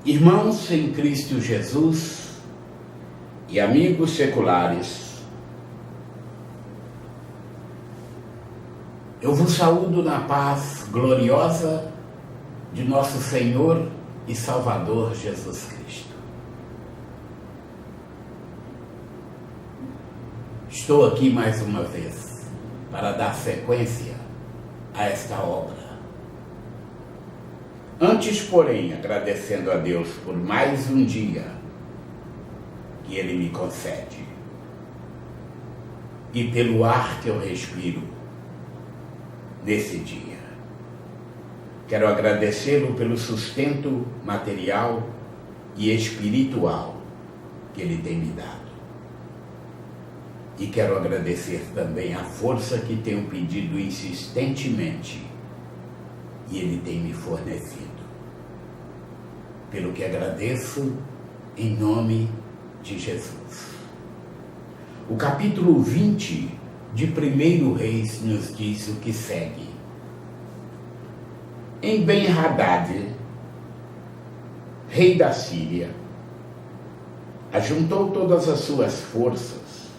Irmãos em Cristo Jesus e amigos seculares, eu vos saúdo na paz gloriosa de nosso Senhor e Salvador Jesus Cristo. Estou aqui mais uma vez para dar sequência a esta obra. Antes, porém, agradecendo a Deus por mais um dia que Ele me concede e pelo ar que eu respiro nesse dia. Quero agradecê-lo pelo sustento material e espiritual que Ele tem me dado. E quero agradecer também a força que tenho pedido insistentemente e Ele tem me fornecido. Pelo que agradeço em nome de Jesus. O capítulo 20 de 1 Reis nos diz o que segue. Em Ben-Hadad, rei da Síria, ajuntou todas as suas forças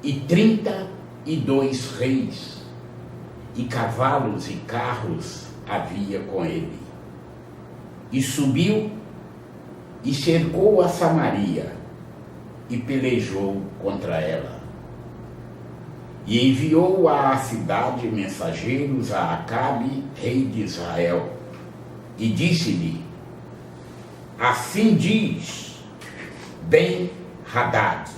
e 32 reis e cavalos e carros havia com ele. E subiu e cercou a Samaria e pelejou contra ela. E enviou à cidade mensageiros a Acabe, rei de Israel, e disse-lhe: assim diz Ben-Hadad,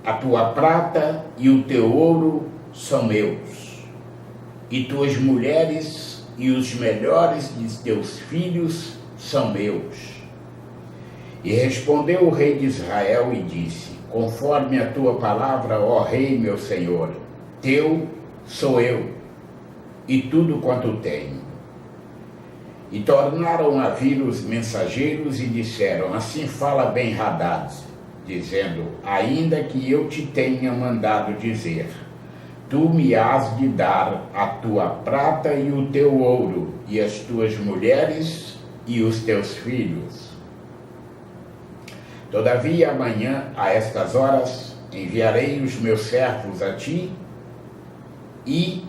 a tua prata e o teu ouro são meus, e tuas mulheres e os melhores de teus filhos são meus. E respondeu o rei de Israel e disse: conforme a tua palavra, ó rei meu senhor, teu sou eu, e tudo quanto tenho. E tornaram a vir os mensageiros e disseram: assim fala Ben-Hadad, dizendo: ainda que eu te tenha mandado dizer, tu me has de dar a tua prata e o teu ouro, e as tuas mulheres e os teus filhos. Todavia amanhã, a estas horas, enviarei os meus servos a ti, e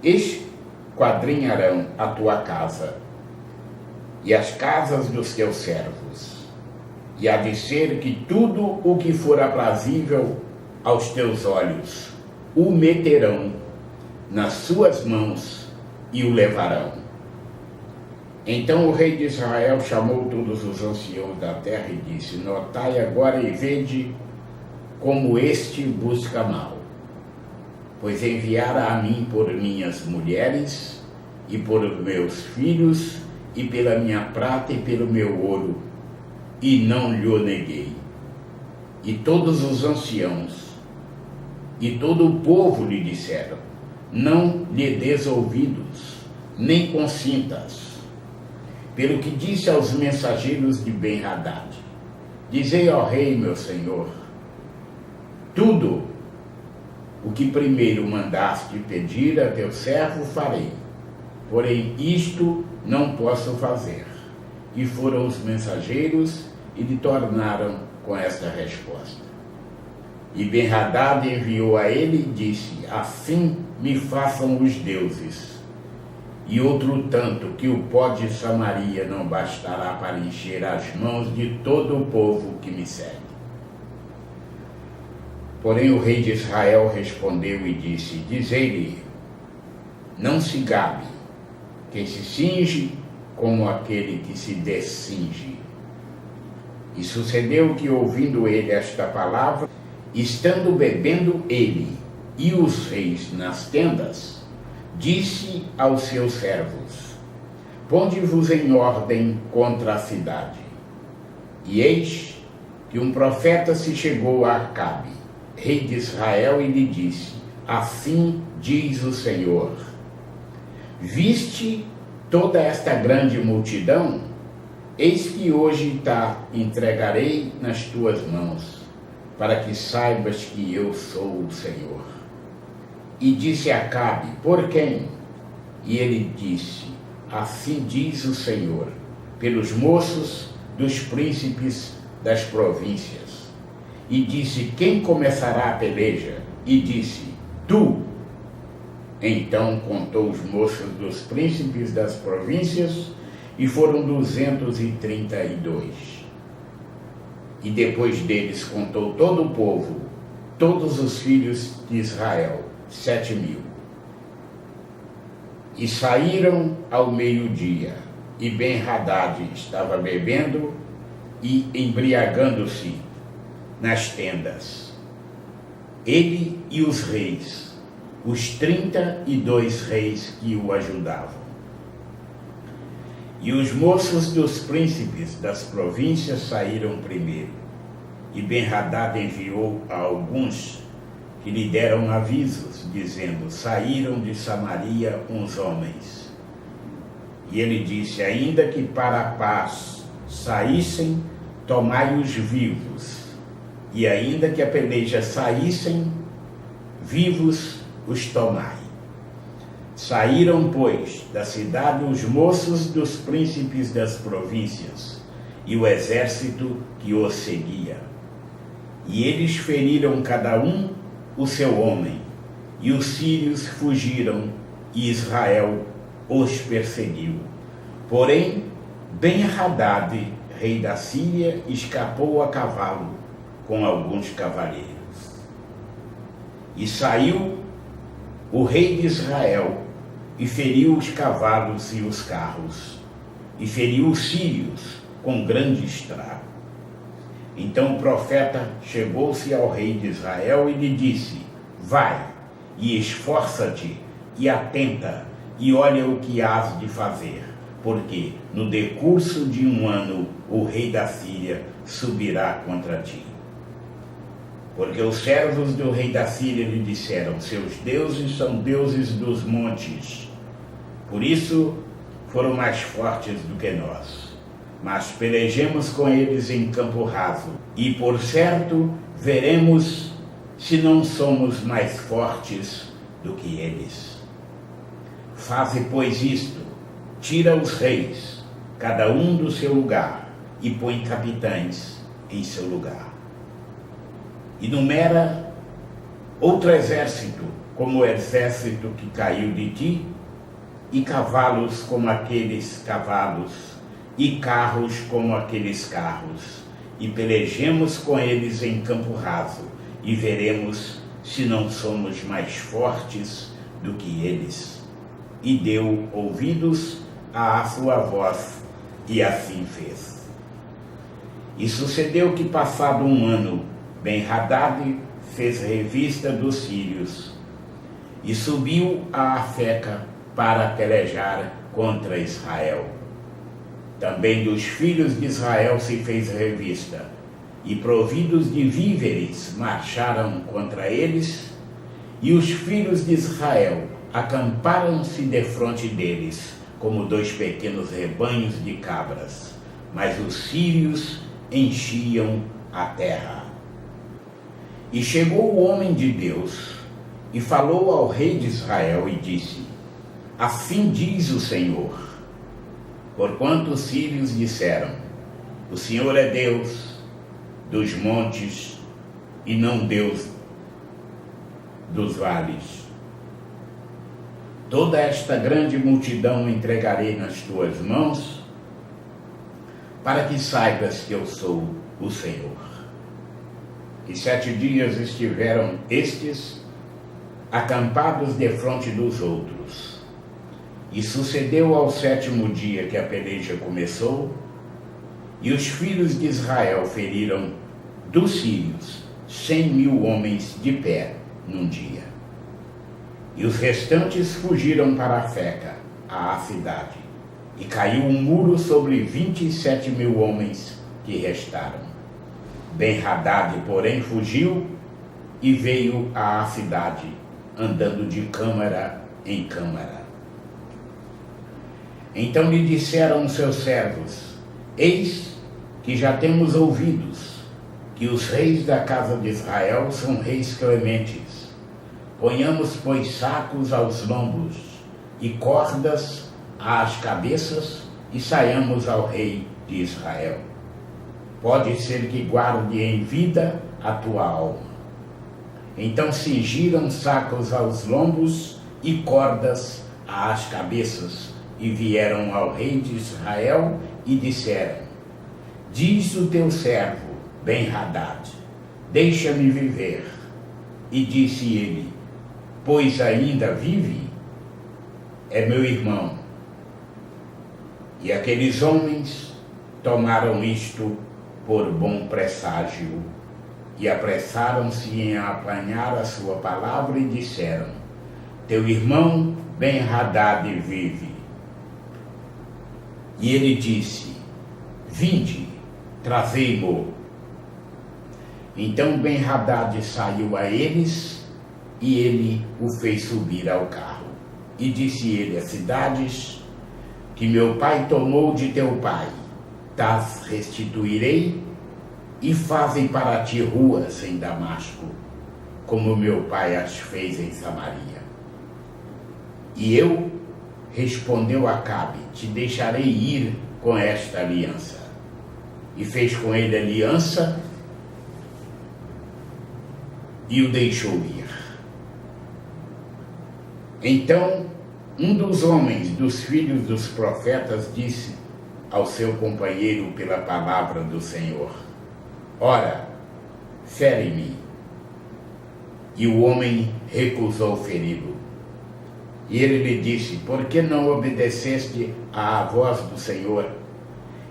esquadrinharão a tua casa, e as casas dos teus servos. E há de ser que tudo o que for aprazível aos teus olhos, o meterão nas suas mãos e o levarão. Então o rei de Israel chamou todos os anciãos da terra e disse: notai agora e vede como este busca mal, pois enviara a mim por minhas mulheres e por meus filhos e pela minha prata e pelo meu ouro, e não lhe neguei. E todos os anciãos e todo o povo lhe disseram: não lhe des ouvidos, nem consintas. Pelo que disse aos mensageiros de Ben-Hadad: dizei ao rei meu senhor, tudo o que primeiro mandaste pedir a teu servo farei, porém isto não posso fazer. E foram os mensageiros e lhe tornaram com esta resposta. E Ben-Hadad enviou a ele e disse: assim me façam os deuses, e outro tanto que o pó de Samaria não bastará para encher as mãos de todo o povo que me segue. Porém o rei de Israel respondeu e disse: dizei-lhe, não se gabe quem se cinge como aquele que se descinge. E sucedeu que, ouvindo ele esta palavra, estando bebendo ele e os reis nas tendas, disse aos seus servos: ponde-vos em ordem contra a cidade. E eis que um profeta se chegou a Acabe, rei de Israel, e lhe disse: assim diz o Senhor, viste toda esta grande multidão? Eis que hoje te entregarei nas tuas mãos, para que saibas que eu sou o Senhor. E disse Acabe: por quem? E ele disse: assim diz o Senhor, pelos moços dos príncipes das províncias. E disse: quem começará a peleja? E disse: tu. Então contou os moços dos príncipes das províncias, e foram 232. E depois deles contou todo o povo, todos os filhos de Israel, 7.000. E saíram ao meio-dia, e Ben-Hadad estava bebendo e embriagando-se nas tendas, ele e os reis, os 32 reis que o ajudavam. E os moços dos príncipes das províncias saíram primeiro, e Ben-Hadad enviou a alguns que lhe deram avisos, dizendo: saíram de Samaria uns homens. E ele disse: ainda que para a paz saíssem, tomai-os vivos, e ainda que a peleja saíssem, vivos os tomai. Saíram, pois, da cidade os moços dos príncipes das províncias, e o exército que os seguia. E eles feriram cada um o seu homem, e os sírios fugiram, e Israel os perseguiu. Porém, Ben-Hadad, rei da Síria, escapou a cavalo com alguns cavaleiros. E saiu o rei de Israel, e feriu os cavalos e os carros, e feriu os sírios com grande estrago. Então o profeta chegou-se ao rei de Israel e lhe disse: vai, e esforça-te, e atenta, e olha o que hás de fazer, porque no decurso de 1 ano o rei da Síria subirá contra ti. Porque os servos do rei da Síria lhe disseram: seus deuses são deuses dos montes, por isso foram mais fortes do que nós. Mas pelejemos com eles em campo raso, e por certo veremos se não somos mais fortes do que eles. Faze, pois, isto: tira os reis, cada um do seu lugar, e põe capitães em seu lugar. E numera outro exército, como o exército que caiu de ti, e cavalos como aqueles cavalos, e carros como aqueles carros, e pelejemos com eles em campo raso, e veremos se não somos mais fortes do que eles. E deu ouvidos à sua voz, e assim fez. E sucedeu que, passado 1 ano, Ben-Hadad fez revista dos sírios, e subiu a Afeca para pelejar contra Israel. Também dos filhos de Israel se fez revista, e providos de víveres marcharam contra eles, e os filhos de Israel acamparam-se defronte deles, como 2 pequenos rebanhos de cabras, mas os sírios enchiam a terra. E chegou o homem de Deus, e falou ao rei de Israel, e disse: assim diz o Senhor, porquanto os sírios disseram: o Senhor é Deus dos montes, e não Deus dos vales. Toda esta grande multidão entregarei nas tuas mãos, para que saibas que eu sou o Senhor. E 7 dias estiveram estes acampados defronte dos outros. E sucedeu ao 7º dia que a peleja começou, e os filhos de Israel feriram dos sírios 100.000 homens de pé num dia. E os restantes fugiram para Afeca, a cidade, e caiu um muro sobre 27.000 homens que restaram. Ben-Hadad, porém, fugiu e veio à cidade, andando de câmara em câmara. Então lhe disseram seus servos: eis que já temos ouvidos que os reis da casa de Israel são reis clementes. Ponhamos, pois, sacos aos lombos e cordas às cabeças e saiamos ao rei de Israel. Pode ser que guarde em vida a tua alma. Então cingiram sacos aos lombos e cordas às cabeças, e vieram ao rei de Israel e disseram: diz o teu servo Ben-Hadad, deixa-me viver. E disse ele: pois ainda vive? É meu irmão. E aqueles homens tomaram isto por bom presságio e apressaram-se em apanhar a sua palavra e disseram: teu irmão Ben-Hadad vive. E ele disse: vinde, trazei-mo. Então Ben-Hadad saiu a eles, e ele o fez subir ao carro. E disse ele: as cidades que meu pai tomou de teu pai, tas restituirei, e fazem para ti ruas em Damasco, como meu pai as fez em Samaria. E eu, respondeu Acabe, te deixarei ir com esta aliança. E fez com ele aliança e o deixou ir. Então, um dos homens dos filhos dos profetas disse ao seu companheiro pela palavra do Senhor: ora, fere-me. E o homem recusou feri-lo. E ele lhe disse: por que não obedeceste à voz do Senhor?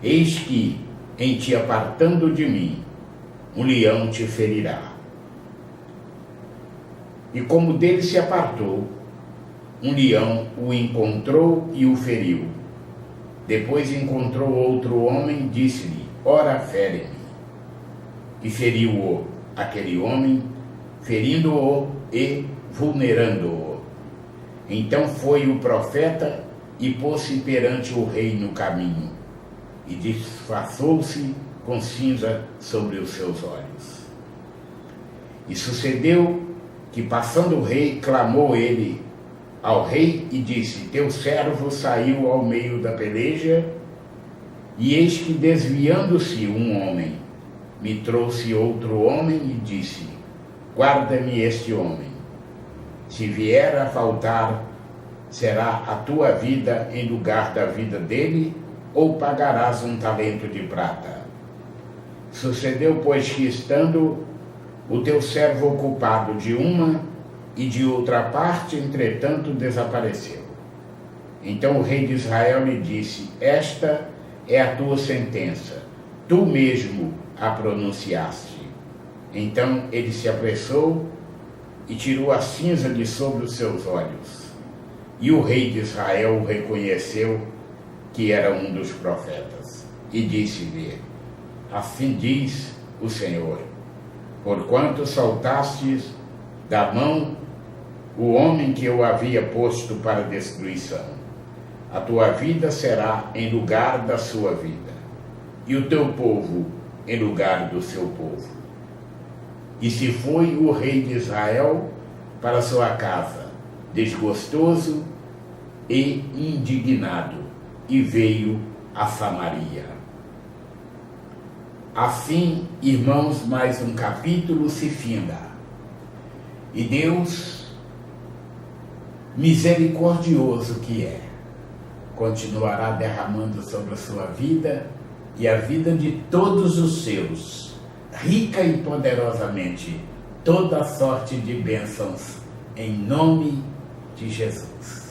Eis que, em te apartando de mim, um leão te ferirá. E como dele se apartou, um leão o encontrou e o feriu. Depois encontrou outro homem, disse-lhe: ora, fere-me. E feriu-o aquele homem, ferindo-o e vulnerando-o. Então foi o profeta e pôs-se perante o rei no caminho, e disfarçou-se com cinza sobre os seus olhos. E sucedeu que, passando o rei, clamou ele ao rei e disse: teu servo saiu ao meio da peleja, e eis que, desviando-se um homem, me trouxe outro homem e disse: guarda-me este homem. Se vier a faltar, será a tua vida em lugar da vida dele, ou pagarás um talento de prata. Sucedeu, pois, que, estando o teu servo ocupado de uma e de outra parte, entretanto, desapareceu. Então o rei de Israel lhe disse: esta é a tua sentença, tu mesmo a pronunciaste. Então ele se apressou e tirou a cinza de sobre os seus olhos. E o rei de Israel reconheceu que era um dos profetas. E disse-lhe: assim diz o Senhor, porquanto soltastes da mão o homem que eu havia posto para destruição, a tua vida será em lugar da sua vida, e o teu povo em lugar do seu povo. E se foi o rei de Israel para sua casa, desgostoso e indignado, e veio a Samaria. Assim, irmãos, mais um capítulo se finda. E Deus, misericordioso que é, continuará derramando sobre a sua vida e a vida de todos os seus, rica e poderosamente, toda sorte de bênçãos, em nome de Jesus.